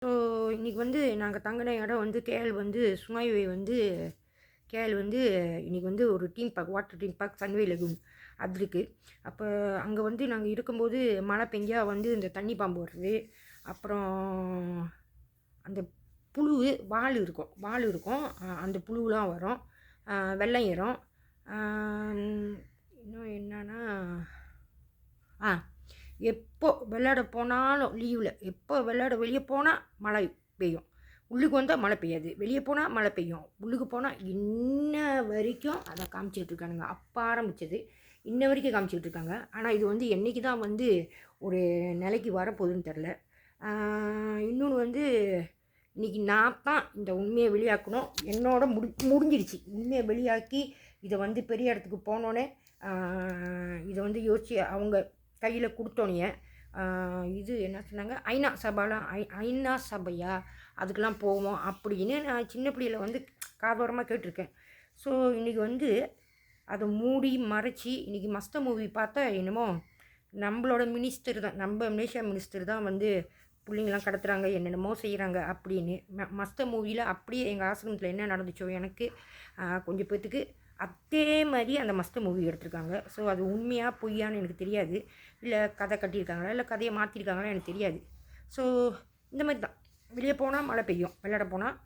So இன்றைக்கி வந்து நாங்கள் தங்கின இடம் வந்து சுங்கைவே வந்து இன்றைக்கி வந்து ஒரு theme park, water theme park Sunway lagoon அது இருக்குது. அப்போ அங்கே வந்து நாங்கள் இருக்கும்போது மழை பெஞ்சா வந்து இந்த தண்ணி பாம்பு வருது. அப்புறம் அந்த புழு வால் இருக்கும் அந்த புழுலாம் வரும். வெள்ளம் ஏறும். இன்னும் என்னன்னா ஆ எப்போ விளையாட போனாலும் லீவில் எப்போ விளையாட வெளியே போனால் மழை பெய்யும், உள்ளுக்கு வந்தால் மழை பெய்யாது. வெளியே போனால் மழை பெய்யும், உள்ளுக்கு போனால் இன்ன வரைக்கும் அதை காமிச்சிக்கிட்டு இருக்கானுங்க. அப்போ ஆரம்பித்தது இன்ன வரைக்கும் காமிச்சிக்கிட்டு இருக்காங்க. ஆனால் இது வந்து என்றைக்கு தான் வந்து ஒரு நிலைக்கு வரப்போகுதுன்னு தெரில. இன்னொன்று வந்து இன்றைக்கி நான் தான் இந்த உண்மையை வெளியாக்கணும். என்னோட முடிஞ்சிடுச்சு. உண்மையை வெளியாக்கி இதை வந்து பெரிய இடத்துக்கு போனோன்னே இதை வந்து யோசித்து அவங்க கையில் கொடுத்தோன்னே இது என்ன சொன்னாங்க, ஐநா சபையா அதுக்கெலாம் போவோம் அப்படின்னு நான் சின்ன பிள்ளையில் வந்து காதோரமாக கேட்டிருக்கேன். ஸோ இன்றைக்கி வந்து அதை மூடி மறைச்சி இன்றைக்கி மஸ்த மூவி பார்த்தா என்னமோ நம்மளோட மினிஸ்டர் தான், நம்ம மலேசியா மினிஸ்டர் தான் வந்து பிள்ளைங்களாம் கடத்துகிறாங்க, என்னென்னமோ செய்கிறாங்க அப்படின்னு. மஸ்த மூவியில் அப்படியே எங்கள் ஆசிரமத்தில் என்ன நடந்துச்சோ எனக்கு கொஞ்சம் பேர்த்துக்கு அதே மாதிரி அந்த மஸ்த மூவி எடுத்திருக்காங்க. ஸோ அது உண்மையாக பொய்யான்னு எனக்கு தெரியாது. இல்லை கதை கட்டியிருக்காங்களா இல்லை கதையை மாற்றிருக்காங்களா எனக்கு தெரியாது. ஸோ இந்த மாதிரி தான், வெளியே போனால் மழை பெய்யும், விளையாட போனால்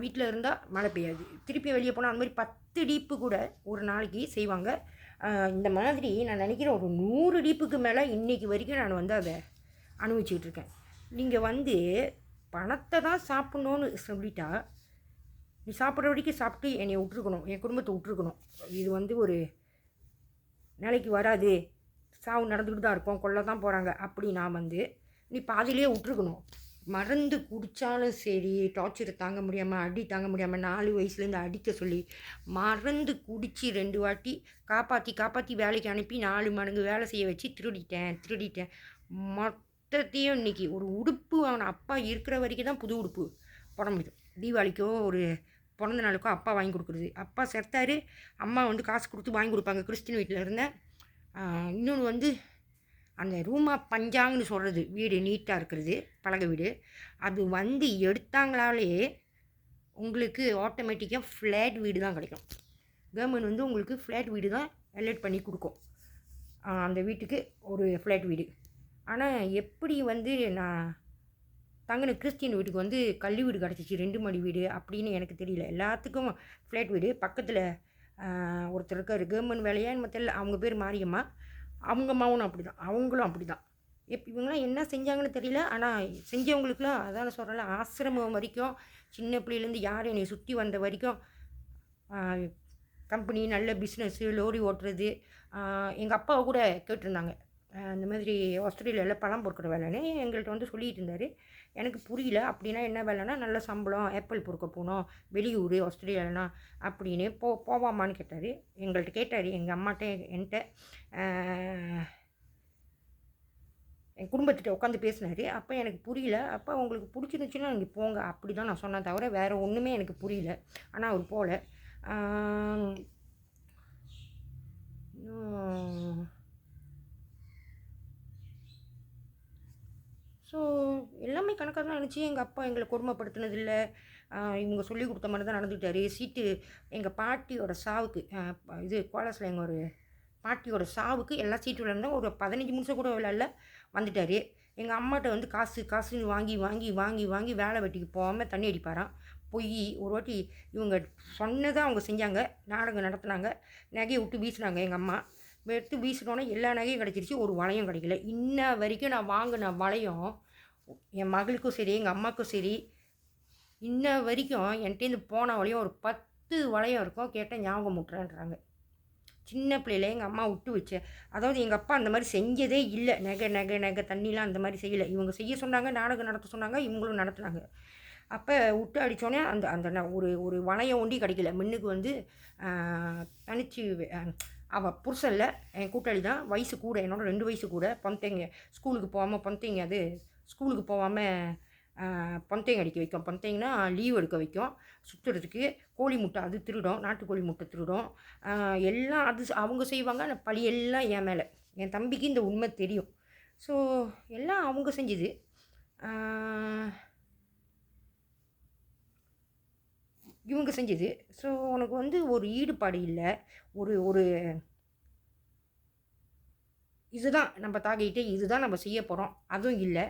வீட்டில் இருந்தால் மழை பெய்யாது. திருப்பி வெளியே போனால் அந்த மாதிரி 10 டீப்பு கூட ஒரு நாளைக்கு செய்வாங்க. இந்த மாதிரி நான் நினைக்கிறேன் ஒரு 100 டீப்புக்கு மேலே இன்றைக்கி வரைக்கும் நான் வந்து அதை அனுபவிச்சுக்கிட்டு இருக்கேன். நீங்கள் வந்து பணத்தை தான் சாப்பிட்ணுன்னு சொல்லிட்டா, நீ சாப்பிட்ற வரைக்கும் சாப்பிட்டு என்னை விட்ருக்கணும், என் குடும்பத்தை விட்ருக்கணும். இது வந்து ஒரு நிலைக்கு வராது, சாவு நடந்துக்கிட்டு தான் இருக்கும், கொல்ல தான் போகிறாங்க அப்படி நான் வந்து நீ பாதியிலே விட்ருக்கணும். மருந்து குடித்தாலும் சரி, டார்ச்சர் தாங்க முடியாமல், அடி தாங்க முடியாமல் 4 வயசுலேருந்து அடிக்க சொல்லி மருந்து குடித்து 2 வாட்டி காப்பாற்றி வேலைக்கு அனுப்பி 4 மடங்கு வேலை செய்ய வச்சு திருடிட்டேன் மொத்தத்தையும். இன்றைக்கி ஒரு உடுப்பு அவன் அப்பா இருக்கிற வரைக்கும் தான் புது உடுப்பு போட முடியும். தீபாவளிக்கோ ஒரு பிறந்த நாளுக்கோ அப்பா வாங்கி கொடுக்குறது. அப்பா செத்தார், அம்மா வந்து காசு கொடுத்து வாங்கி கொடுப்பாங்க கிறிஸ்டின் வீட்டில் இருந்தேன். இன்னொன்று வந்து அந்த ரூமா பஞ்சாங்கன்னு சொல்கிறது, வீடு நீட்டாக இருக்கிறது, பலகை வீடு, அது வந்து எடுத்தாங்களாலே உங்களுக்கு ஆட்டோமேட்டிக்காக ஃப்ளாட் வீடு தான் கிடைக்கும். கவர்மெண்ட் வந்து உங்களுக்கு ஃப்ளாட் வீடு தான் அலர்ட் பண்ணி கொடுக்கும், அந்த வீட்டுக்கு ஒரு ஃப்ளாட் வீடு. ஆனால் எப்படி வந்து நான் தங்கின கிறிஸ்டின் வீட்டுக்கு வந்து கல்வி வீடு கிடச்சிச்சு, 2 மாடி வீடு அப்படின்னு எனக்கு தெரியல. எல்லாத்துக்கும் ஃப்ளாட் வீடு. பக்கத்தில் ஒருத்தர் இருக்கார், கவர்மெண்ட் வேலையாக தெரியல, அவங்க பேர் மாரியம்மா, அவங்க அம்மாவும் அப்படி தான், அவங்களும் அப்படி தான். இவங்களாம் என்ன செஞ்சாங்கன்னு தெரியல. ஆனால் செஞ்சவங்களுக்குலாம் அதான் சொல்கிறேன்ல, ஆசிரமம் வரைக்கும் சின்ன பிள்ளையிலேருந்து யார் என்னை சுற்றி வந்த வரைக்கும் கம்பெனி, நல்ல பிஸ்னஸ்ஸு, லோரி ஓட்டுறது. எங்கள் அப்பாவை கூட கேட்டிருந்தாங்க, இந்த மாதிரி ஆஸ்திரேலியாவில் பழம் பொறுக்கிற வேலைன்னு எங்கள்கிட்ட வந்து சொல்லிகிட்டு இருந்தார். எனக்கு புரியல. அப்படின்னா என்ன வேலைன்னா, நல்ல சம்பளம், ஆப்பிள் பொறுக்க போகணும், வெளியூர் ஆஸ்திரேலியாலனா அப்படின்னு போவாமான்னு கேட்டார். எங்கள்கிட்ட கேட்டார், எங்கள் அம்மாட்ட என்கிட்ட என் குடும்பத்திட்ட உட்காந்து பேசினார். அப்போ எனக்கு புரியல. அப்போ உங்களுக்கு பிடிச்சிருந்துச்சுன்னா நீங்கள் போங்க அப்படி தான் நான் சொன்னேன் தவிர வேறு ஒன்றுமே எனக்கு புரியல. ஆனால் அவர் போகல. ஸோ எல்லாமே கணக்காக தான் இருந்துச்சு. எங்கள் அப்பா எங்களை கொடுமைப்படுத்தினதில்ல, இவங்க சொல்லி கொடுத்த மாதிரி தான் நடந்துக்கிட்டாரு. சீட்டு எங்கள் பாட்டியோட சாவுக்கு, இது கோலாஸில் எங்கள் ஒரு பாட்டியோட சாவுக்கு எல்லா சீட்டு விளையாண்டோம். ஒரு 15 நிமிஷம் கூட விளையாடல, வந்துட்டார். எங்கள் அம்மாட்ட வந்து காசுன்னு வாங்கி வேலை வெட்டிக்கு போகாமல் தண்ணி அடிப்பாராம். ஒரு வாட்டி இவங்க சொன்னதை அவங்க செஞ்சாங்க, நாடகம் நடத்துனாங்க, நகையை விட்டு வீசினாங்க. எங்கள் அம்மா எடுத்து வீசினோன்னே எல்லா நகையும் கிடச்சிருச்சு, ஒரு வளையம் கிடைக்கல. இன்ன வரைக்கும் நான் வாங்கின வளையம் என் மகளுக்கும் சரி எங்கள் அம்மாவுக்கும் சரி இன்ன வரைக்கும் என்கிட்டேருந்து போன வளையம் ஒரு 10 வளையம் இருக்கும். கேட்டால் ஞாபகம் முட்டுறேன்றாங்க. சின்ன பிள்ளையில எங்கள் அம்மா விட்டு வச்சேன். அதாவது எங்கள் அப்பா அந்த மாதிரி செஞ்சதே இல்லை. நகை தண்ணிலாம் அந்த மாதிரி செய்யலை. இவங்க செய்ய சொன்னாங்க, நாடகம் நடத்த சொன்னாங்க, இவங்களும் நடத்துனாங்க. அப்போ விட்டு அடித்தோடனே அந்த ஒரு வளையம் ஒண்டி கிடைக்கல. முன்னுக்கு வந்து தனிச்சு அவள் புருஷனில் என் கூட்டாளி தான், வயசு கூட, என்னோட 2 வயசு கூட. பொந்தைங்க ஸ்கூலுக்கு போகாமல் அது ஸ்கூலுக்கு போகாமல் பொந்தைங்க அடிக்க வைக்கும். பொந்தைங்கன்னா லீவ் எடுக்க வைக்கும் சுற்றுறதுக்கு. கோழி முட்டை அது திருடும், நாட்டுக்கோழி முட்டை திருடும். எல்லாம் அது அவங்க செய்வாங்க. அந்த பழி எல்லாம் என் மேலே. என் தம்பிக்கு இந்த உண்மை தெரியும். ஸோ எல்லாம் அவங்க செஞ்சது. இவங்க செஞ்சது. ஸோ உனக்கு வந்து ஒரு ஈடுபாடு இல்லை, ஒரு ஒரு இதுதான் நம்ம டார்கெட்டு, இதுதான் நம்ம செய்ய போகிறோம் அதுவும் இல்லை.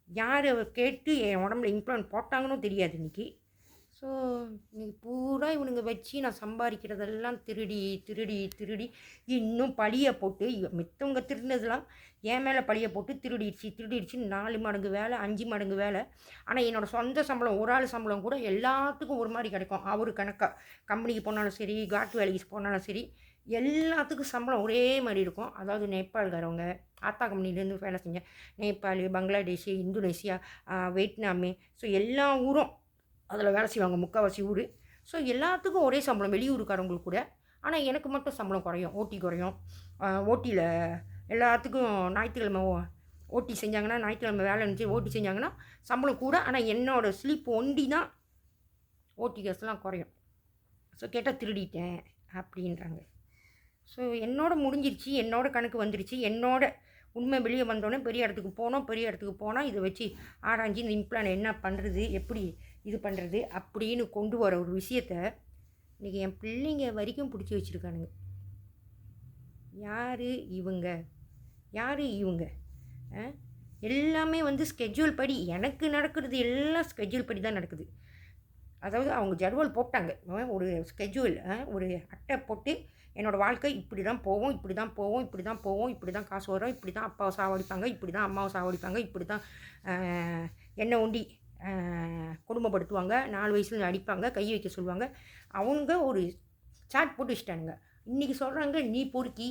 யார் கேட்டு என் உடம்புல இம்ப்ளான்ட் போட்டாங்கன்னு தெரியாது இன்னைக்கு. ஸோ இன்னைக்கு பூரா இவனுங்க வச்சு நான் சம்பாதிக்கிறதெல்லாம் திருடி திருடி திருடி இன்னும் பழியை போட்டு மித்தவங்க திருடினதுலாம் என் மேலே பழியை போட்டு திருடிடுச்சு திருடிடுச்சு 4 மடங்கு வேலை 5 மடங்கு வேலை. ஆனால் என்னோடய சொந்த சம்பளம் ஒரு ஆள் சம்பளம் கூட எல்லாத்துக்கும் ஒரு மாதிரி கிடைக்கும். அவர் கணக்காக கம்பெனிக்கு போனாலும் சரி, காட்டு வேலைக்கு போனாலும் சரி, எல்லாத்துக்கும் சம்பளம் ஒரே மாதிரி இருக்கும். அதாவது நேபாள்காரவங்க, ஆத்தா கம்பெனிலேருந்து வேலை செஞ்சேன், Nepal, Bangladesh, Indonesia, Vietnam, so எல்லா ஊரும் அதில் வேலை செய்வாங்க, முக்கால்வாசி ஊர். ஸோ எல்லாத்துக்கும் ஒரே சம்பளம் வெளியூருக்காரவங்களுக்கு கூட. ஆனால் எனக்கு மட்டும் சம்பளம் குறையும், ஓட்டி குறையும். ஓட்டியில் எல்லாத்துக்கும் ஞாயிற்றுக்கிழமை ஓட்டி செஞ்சாங்கன்னா, ஞாயிற்றுக்கிழமை வேலை இருந்துச்சு ஓட்டி செஞ்சாங்கன்னா சம்பளம் கூட. ஆனால் என்னோடய ஸ்லீப் ஒண்டி தான் ஓட்டி கேஸ்லாம் குறையும். ஸோ கேட்டால் திருடிட்டேன் அப்படின்றாங்க. ஸோ என்னோட முடிஞ்சிருச்சு, என்னோட கணக்கு வந்துருச்சு. என்னோட உண்மை வெளியே வந்தோடனே பெரிய இடத்துக்கு போனோம். பெரிய இடத்துக்கு போனால் இதை வச்சு ஆராய்ஞ்சி இந்த இம்ப்ளான் என்ன பண்ணுறது, எப்படி இது பண்ணுறது அப்படின்னு கொண்டு வர ஒரு விஷயத்த இன்றைக்கி என் பிள்ளைங்க வரைக்கும் பிடிச்சி வச்சுருக்கானுங்க. யார் இவங்க, யார் இவங்க? எல்லாமே வந்து ஸ்கெட்யூல் படி எனக்கு நடக்கிறது, எல்லாம் ஸ்கெட்யூல் படி தான் நடக்குது. அதாவது அவங்க ஜட்வல் போட்டாங்க, ஒரு ஸ்கெட்யூல், ஒரு அட்டை போட்டு என்னோடய வாழ்க்கை இப்படி தான் போவோம், இப்படி தான் போவோம், இப்படி தான் போவோம், இப்படி தான் காசு வரும், இப்படி தான் அப்பாவை சாவடிப்பாங்க, இப்படி தான் அம்மாவை சாவடிப்பாங்க, இப்படி தான் எண்ணெய் உண்டி குடும்பப்படுத்துவாங்க, 4 வயசுல அடிப்பாங்க, கை வைக்க சொல்லுவாங்க. அவங்க ஒரு சாட் போட்டு வச்சுட்டானுங்க. இன்றைக்கி சொல்கிறாங்க, நீ பொறுக்கி,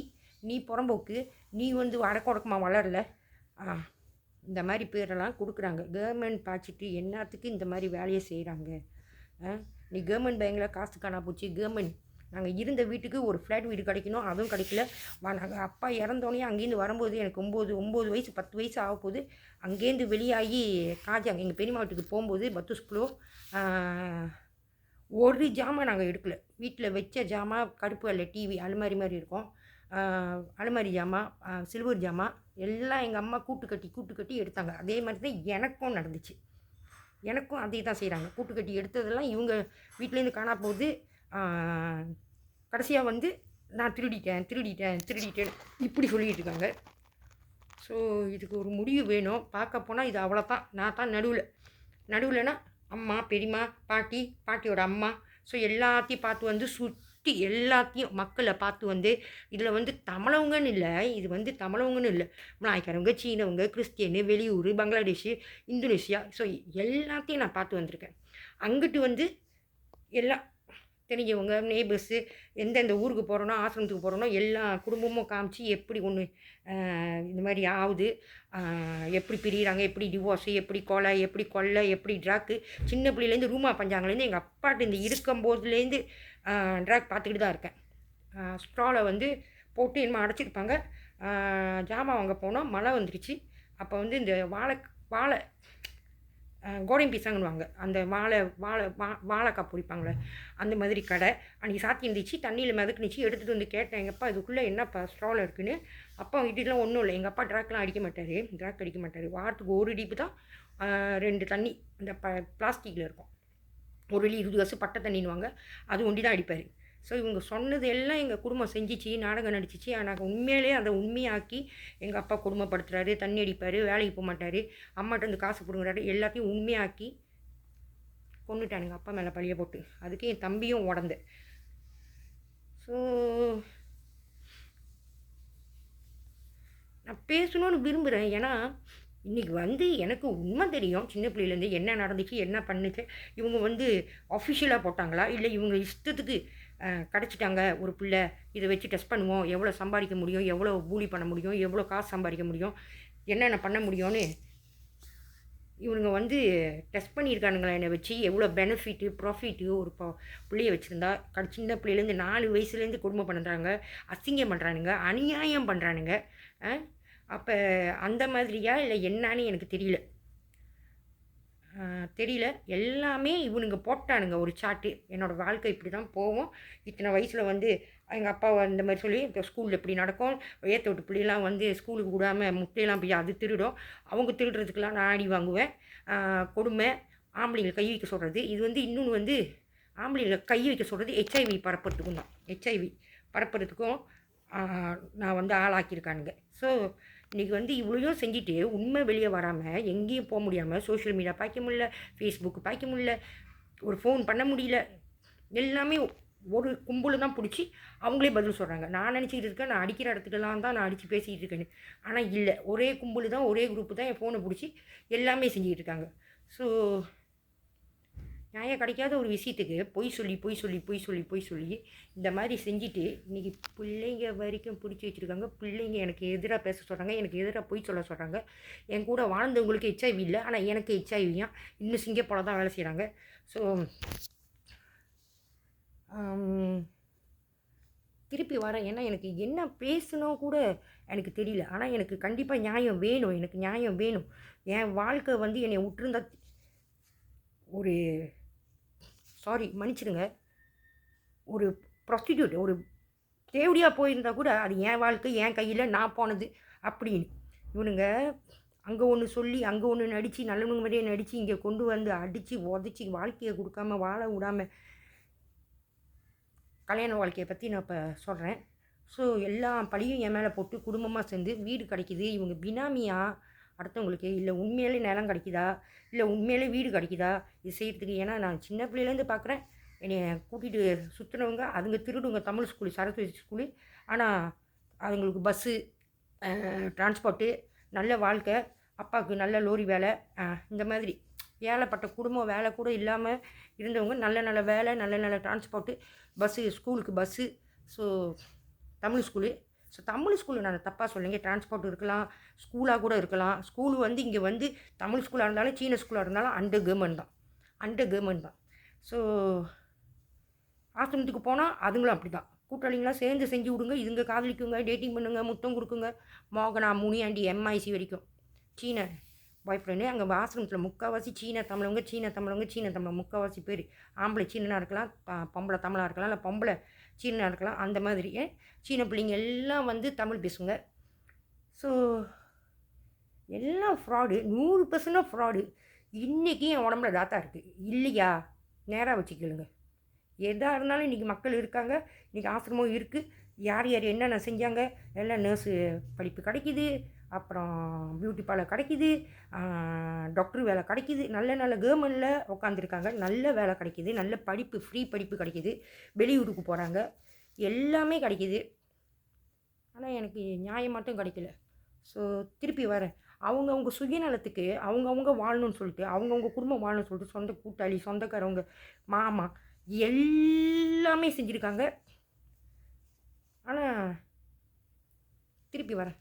நீ புறம்போக்கு, நீ வந்து அடக்கொடக்கமாக வளரல, இந்த மாதிரி பேரெல்லாம் கொடுக்குறாங்க. கவர்மெண்ட் பார்த்துட்டு என்னத்துக்கு இந்த மாதிரி வேலையை செய்கிறாங்க? நீ கவர்மெண்ட் பேங்கில் காசு காணா போச்சு. கவர்மெண்ட் நாங்கள் இருந்த வீட்டுக்கு ஒரு ஃப்ளாட் வீடு கிடைக்கணும், அதுவும் கிடைக்கல. நாங்கள் அப்பா இறந்தோடனே அங்கேருந்து வரும்போது எனக்கு 9 வயசு 10 வயசு ஆக போகுது. அங்கேருந்து வெளியாகி காஜாங்க எங்கள் பெரியம்மா வீட்டுக்கு போகும்போது பத்துஸ்குலோ ஒரு ஜாமான் நாங்கள் எடுக்கல. வீட்டில் வச்ச ஜாமான் கருப்பு வெள்ளை டிவி அலுமாரி மாதிரி இருக்கும், அலுமாரி ஜாமான், சில்வர் ஜாமான் எல்லாம் எங்கள் அம்மா கூட்டு கட்டி எடுத்தாங்க. அதே மாதிரி தான் எனக்கும் நடந்துச்சு. எனக்கும் அதே தான் செய்கிறாங்க. கூட்டு கட்டி எடுத்ததெல்லாம் இவங்க வீட்டிலேருந்து காணா போகுது. கடைசியாக வந்து நான் திருடிட்டேன் இப்படி சொல்லிகிட்டு இருக்காங்க. ஸோ இதுக்கு ஒரு முடிவு வேணும். பார்க்க போனால் இது அவ்வளோதான். நான் தான் நடுவில்னா அம்மா, பெரியம்மா, பாட்டியோட அம்மா, ஸோ எல்லாத்தையும் பார்த்து வந்து சுற்றி எல்லாத்தையும் மக்களை பார்த்து வந்து இதில் வந்து தமிழவங்கன்னு இல்லை, இது வந்து தமிழவங்கன்னு இல்லை, மலாய்க்காரவங்க, சீனவங்க, கிறிஸ்டியனு, வெளியூர், பங்களாதேஷு, இந்தோனேஷியா, ஸோ எல்லாத்தையும் நான் பார்த்து வந்திருக்கேன். அங்கிட்டு வந்து எல்லாம் தெரிஞ்சவங்க, நெய்பர்ஸு, எந்தெந்த ஊருக்கு போகிறோனோ, ஆசிரமத்துக்கு போகிறோனோ எல்லா குடும்பமும் காமிச்சு எப்படி ஒன்று இந்த மாதிரி ஆகுது, எப்படி பிரிகிறாங்க, எப்படி டிவோர்ஸு, எப்படி கொலை, எப்படி கொள்ளை, எப்படி ட்ராக்கு. சின்ன பிள்ளையிலேருந்து ரூமா பஞ்சாங்கலேருந்து எங்கள் அப்பாட்ட இந்த இருக்கும்போதுலேருந்து ட்ராக் பார்த்துக்கிட்டு தான் இருக்கேன். ஸ்ட்ராவில் வந்து போட்டு என்னமோ அடைச்சிருப்பாங்க. ஜாமான் வாங்க போனோம், மழை வந்துருச்சு. அப்போ வந்து இந்த வாழை கோடையும் பீஸாங்கன்னுவாங்க, அந்த வாழைக்காய் பொரிப்பாங்களே அந்த மாதிரி கடை அன்றைக்கி சாத்தி இருந்துச்சு. தண்ணியில் மிதக்குனுச்சு. எடுத்துகிட்டு வந்து கேட்டேன் எங்கள் அப்பா, இதுக்குள்ளே என்னப்பா ஸ்ட்ராவில் இருக்குன்னு. அப்பா வீட்டுலாம் ஒன்றும் இல்லை, எங்கள் அப்பா ட்ராக்லாம் அடிக்க மாட்டார். வாரத்துக்கு ஒரு டிப்பு தான் 2 தண்ணி அந்த பிளாஸ்டிக்கில் இருக்கும், 1 வெள்ளி 20 காசு பட்டை தண்ணின்னுவாங்க, அது ஒண்டி தான் அடிப்பார். ஸோ இவங்க சொன்னது எல்லாம் எங்கள் குடும்பம் செஞ்சிச்சு, நாடகம் நடிச்சிச்சு. ஆனால் உண்மையிலே அதை உண்மையாக்கி எங்கள் அப்பா குடும்பப்படுத்துகிறாரு, தண்ணி அடிப்பார், வேலைக்கு போக மாட்டார், அம்மாட்ட வந்து காசு கொடுங்குறாரு, எல்லாத்தையும் உண்மையாக்கி கொண்டுட்டானுங்க அப்பா மேலே பழிய போட்டு. அதுக்கு என் தம்பியும் உடந்த. ஸோ நான் பேசணும்னு விரும்புகிறேன். ஏன்னா இன்றைக்கி வந்து எனக்கு உண்மை தெரியும், சின்ன பிள்ளையிலேருந்து என்ன நடந்துச்சு, என்ன பண்ணுச்சு. இவங்க வந்து அஃபிஷியலாக போட்டாங்களா, இல்லை இவங்க இஷ்டத்துக்கு கிடச்சிட்டாங்க ஒரு பிள்ளை, இதை வச்சு டெஸ்ட் பண்ணுவோம், எவ்வளோ சம்பாதிக்க முடியும், எவ்வளோ கூலி பண்ண முடியும், எவ்வளோ காசு சம்பாதிக்க முடியும், என்னென்ன பண்ண முடியும்னு இவனுங்க வந்து டெஸ்ட் பண்ணியிருக்கானுங்களா என்னை வச்சு, எவ்வளோ பெனிஃபிட்டு ப்ராஃபிட்டு ஒரு பிள்ளைய வச்சுருந்தா. சின்ன பிள்ளையிலேருந்து 4 வயசுலேருந்து குடும்பம் பண்ணுறாங்க, அசிங்கம் பண்ணுறானுங்க, அநியாயம் பண்ணுறானுங்க. அப்போ அந்த மாதிரியா இல்லை என்னான்னு எனக்கு தெரியல. எல்லாமே இவனுங்க போட்டானுங்க ஒரு சார்ட்டு. என்னோடய வாழ்க்கை இப்படி தான் போகும், இத்தனை வயசில் வந்து எங்கள் அப்பா இந்த மாதிரி சொல்லி இப்போ ஸ்கூலில் இப்படி நடக்கும், ஏற்ற விட்டு பிள்ளைலாம் வந்து ஸ்கூலுக்கு விடாமல் முட்டையெல்லாம் போய் அது திருடும், அவங்க திருடுறதுக்கெலாம் நான் அடி வாங்குவேன், கொடுமை, ஆம்பளைங்களை கை வைக்க சொல்கிறது. இது வந்து இன்னொன்று வந்து ஆம்பளைங்களை கை வைக்க சொல்கிறது ஹெச்ஐவி பரப்புறதுக்கும் தான். ஹெச்ஐவி பரப்புறதுக்கும் நான் வந்து ஆளாக்கியிருக்கானுங்க. ஸோ இன்றைக்கி வந்து இவ்வளோ செஞ்சுட்டு உண்மை வெளியே வராமல் எங்கேயும் போக முடியாமல் சோஷியல் மீடியா பார்க்க முடியல, ஃபேஸ்புக்கு பார்க்க முடியல, ஒரு ஃபோன் பண்ண முடியல, எல்லாமே ஒரு கும்பல் தான் பிடிச்சி அவங்களே பதில் சொல்கிறாங்க. நான் நினச்சிக்கிட்டு இருக்கேன் நான் அடிக்கிற இடத்துலலாம் தான் நான் அடித்து பேசிக்கிட்டு இருக்கேன்னு. ஆனால் இல்லை, ஒரே கும்பல் தான், ஒரே குரூப்பு தான் என் ஃபோனை பிடிச்சி எல்லாமே செஞ்சுக்கிட்டு இருக்காங்க. ஸோ நியாயம் கிடைக்காத ஒரு விஷயத்துக்கு பொய் சொல்லி இந்த மாதிரி செஞ்சுட்டு இன்றைக்கி பிள்ளைங்க வரைக்கும் பிடிச்சி வச்சுருக்காங்க. பிள்ளைங்க எனக்கு எதிராக பேச சொல்கிறாங்க, எனக்கு எதிராக பொய் சொல்ல சொல்கிறாங்க. என் கூட வாழ்ந்தவங்களுக்கு ஹெச்ஐவி இல்லை, ஆனால் எனக்கு ஹெச்ஐவியாக இன்னும் சிங்கப்பூரில் தான் வேலை செய்கிறாங்க. ஸோ திருப்பி வரேன். ஏன்னா எனக்கு என்ன பேசணும் கூட எனக்கு தெரியல. ஆனால் எனக்கு கண்டிப்பாக நியாயம் வேணும், எனக்கு நியாயம் வேணும். என் வாழ்க்கை வந்து என்னை விட்டுருந்தா ஒரு மன்னிச்சிடுங்க, ஒரு ப்ராஸ்டிடியூட் ஒரு தேவடியாக போயிருந்தால் கூட அது என் வாழ்க்கை, என் கையில் நான் போனது அப்படின்னு. இவனுங்க அங்கே ஒன்று சொல்லி அங்கே ஒன்று நடித்து நல்லவங்க மாதிரியே நடித்து இங்கே கொண்டு வந்து அடித்து உதச்சி வாழ்க்கையை கொடுக்காம வாழ விடாமல் கல்யாண வாழ்க்கையை பற்றி நான் இப்போ சொல்கிறேன். ஸோ எல்லா பழியும் என் மேலே போட்டு குடும்பமாக சேர்ந்து வீடு கிடைக்கிது. இவங்க பினாமியா அடுத்தவங்களுக்கு, இல்லை உண்மையிலே நிலம் கிடைக்குதா, இல்லை உண்மையிலே வீடு கிடைக்குதா இது செய்கிறதுக்கு. ஏன்னா நான் சின்ன பிள்ளையிலேருந்து பார்க்குறேன், என்னை கூட்டிகிட்டு சுற்றுனவங்க அதுங்க திருடுங்க. Tamil school, Saraswati school. ஆனால் அதுங்களுக்கு பஸ்ஸு, டிரான்ஸ்போர்ட்டு, நல்ல வாழ்க்கை, அப்பாவுக்கு நல்ல லோரி வேலை, இந்த மாதிரி ஏழைப்பட்ட குடும்பம், வேலை கூட இல்லாமல் இருந்தவங்க நல்ல நல்ல வேலை, நல்ல நல்ல டிரான்ஸ்போர்ட்டு, பஸ்ஸு, ஸ்கூலுக்கு bus. So Tamil school. So Tamil school நான் தப்பாக சொல்லுங்க, டிரான்ஸ்போர்ட் இருக்கலாம், ஸ்கூலாக கூட இருக்கலாம். ஸ்கூலு வந்து இங்கே வந்து தமிழ் ஸ்கூலாக இருந்தாலும் சீன ஸ்கூலாக இருந்தாலும் அண்டர் கவர்மெண்ட் தான். ஸோ ஆசிரமத்துக்கு போனால் அதுங்களும் அப்படி தான். கூட்டாளிங்களாம் சேர்ந்து செஞ்சு விடுங்க, இதுங்க காதலிக்குங்க, டேட்டிங் பண்ணுங்க, முத்தம் கொடுக்குங்க, மோகனா முனியாண்டி எம்ஐசி வரைக்கும் சீன பாய் ஃப்ரெண்டு. அங்கே ஆசிரமத்தில் முக்கால்வாசி சீன தமிழவங்க முக்கால்வாசி பேர். ஆம்பளை சீனனாக இருக்கலாம், பொம்பளை தமிழாக இருக்கலாம், இல்லை பொம்பளை சீனனாக இருக்கலாம். அந்த மாதிரி சீன பிள்ளைங்க எல்லாம் வந்து தமிழ் பேசுங்க. ஸோ எல்லாம் ஃப்ராடு, 100% ஃப்ராடு. இன்றைக்கி என் உடம்புல தாத்தா இருக்குது இல்லையா, நேராக வச்சுக்கலுங்க. எதாக இருந்தாலும் இன்றைக்கி மக்கள் இருக்காங்க, இன்றைக்கி ஆசிரமம் இருக்குது. யார் யார் என்னென்ன செஞ்சாங்க எல்லாம் நர்ஸு படிப்பு கிடைக்கிது, அப்புறம் பியூட்டி பார்லர் கிடைக்கிது, டாக்டர் வேலை கிடைக்கிது, நல்ல நல்ல கவர்மெண்ட்டில் உட்காந்துருக்காங்க, நல்ல வேலை கிடைக்கிது, நல்ல படிப்பு, ஃப்ரீ படிப்பு கிடைக்கிது, வெளியூருக்கு போகிறாங்க, எல்லாமே கிடைக்கிது. ஆனால் எனக்கு நியாயம் மட்டும் கிடைக்கல. ஸோ திருப்பி வரேன், அவங்கவுங்க சுயநலத்துக்கு அவங்கவுங்க வாழணும்னு சொல்லிட்டு, அவங்கவுங்க குடும்பம் வாழணும்னு சொல்லிட்டு, சொந்த கூட்டாளி, சொந்தக்காரவங்க, மாமா எல்லாமே செஞ்சுருக்காங்க. ஆனால் திருப்பி வரேன்.